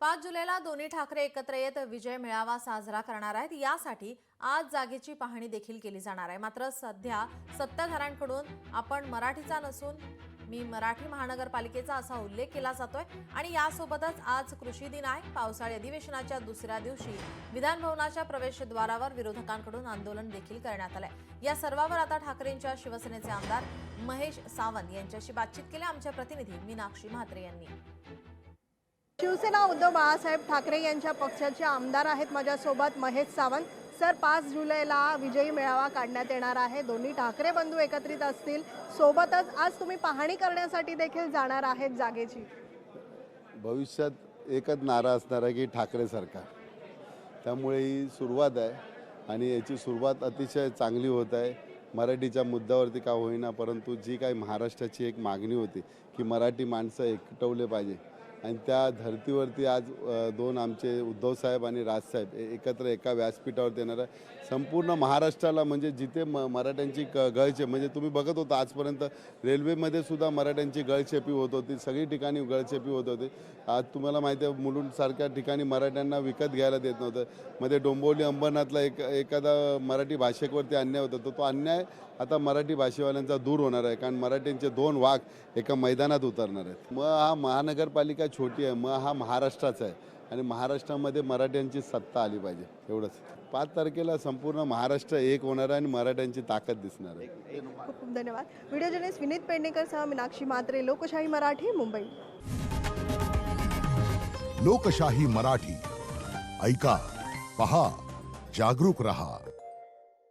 5 जुलैला दोन्ही ठाकरे एकत्र येत विजय मेळावा साजरा करणार आहेत। यासाठी आज जागेची पाहणी देखील केली जाणार आहे। मात्र सध्या सत्ताधाऱ्यांकडून आपण मराठीचा नसून मी मराठी महानगरपालिकेचा असा उल्लेख केला जातोय आणि यासोबतच आज कृषी दिन आहे। पावसाळी अधिवेशनाच्या दुसऱ्या दिवशी विधान भवनाच्या प्रवेशद्वारावर विरोधकांकडून आंदोलन देखील करण्यात आलंय। या सर्वावर आता ठाकरेंच्या शिवसेनेचे आमदार महेश सावंत यांच्याशी बातचीत केली आमच्या प्रतिनिधी मीनाक्षी म्हात्रे यांनी। शिवसेना उद्धव बाळासाहेब ठाकरे यांच्या पक्षाचे आमदार आहेत माझ्यासोबत महेश सावंत। सर, 5 जुलैला विजयी मेळावा काढण्यात येणार आहे। दोन्ही ठाकरे बंधू एकत्रित असतील। सोबतच आज तुम्ही पाहणी करण्यासाठी देखील जाणार आहेत जागेची। भविष्यात एकच नारा असणार आहे की ठाकरे सरकार, त्यामुळे ही सुरुवात आहे आणि याची सुरुवात अतिशय चांगली होत आहे। मराठीच्या मुद्द्यावरती का होईना, परंतु जी काही महाराष्ट्राची एक मागणी होती की मराठी माणसं एकटवले पाहिजे आणि त्या धर्तीवरती आज दोन आमचे उद्धव साहेब आणि राजसाहेब एकत्र एका व्यासपीठावर येणार आहे। संपूर्ण महाराष्ट्राला म्हणजे जिथे मराठ्यांची गळचेप म्हणजे तुम्ही बघत होता आजपर्यंत रेल्वेमध्ये सुद्धा मराठ्यांची गळचेपी होत होती, सगळी ठिकाणी गळचेपी होत होती। आज तुम्हाला माहिती आहे मुलुंडसारख्या ठिकाणी मराठ्यांना विकत घ्यायला देत नव्हतं। मध्ये डोंबिवली अंबरनाथला एखादा मराठी भाषिकवरती अन्याय होता, तो अन्याय आता मराठी भाषेवाल्यांचा दूर होणार आहे, कारण मराठ्यांचे 2 वाघ एका मैदानात उतरणार आहेत। मग हा महानगरपालिका छोटी आहे, मग हा महाराष्ट्राचा आहे आणि महाराष्ट्रामध्ये मराठ्यांची सत्ता आली पाहिजे, एवढंच। 5 तारखेला संपूर्ण महाराष्ट्र एक होणार आहे आणि मराठ्यांची ताकद दिसणार आहे। खूप खूप धन्यवाद। व्हिडिओ जर्नलिस्ट विनीत पेडणेकरसह मीनाक्षी म्हात्रे, लोकशाही मराठी, मुंबई। लोकशाही मराठी, ऐका, पहा, जागरूक रहा।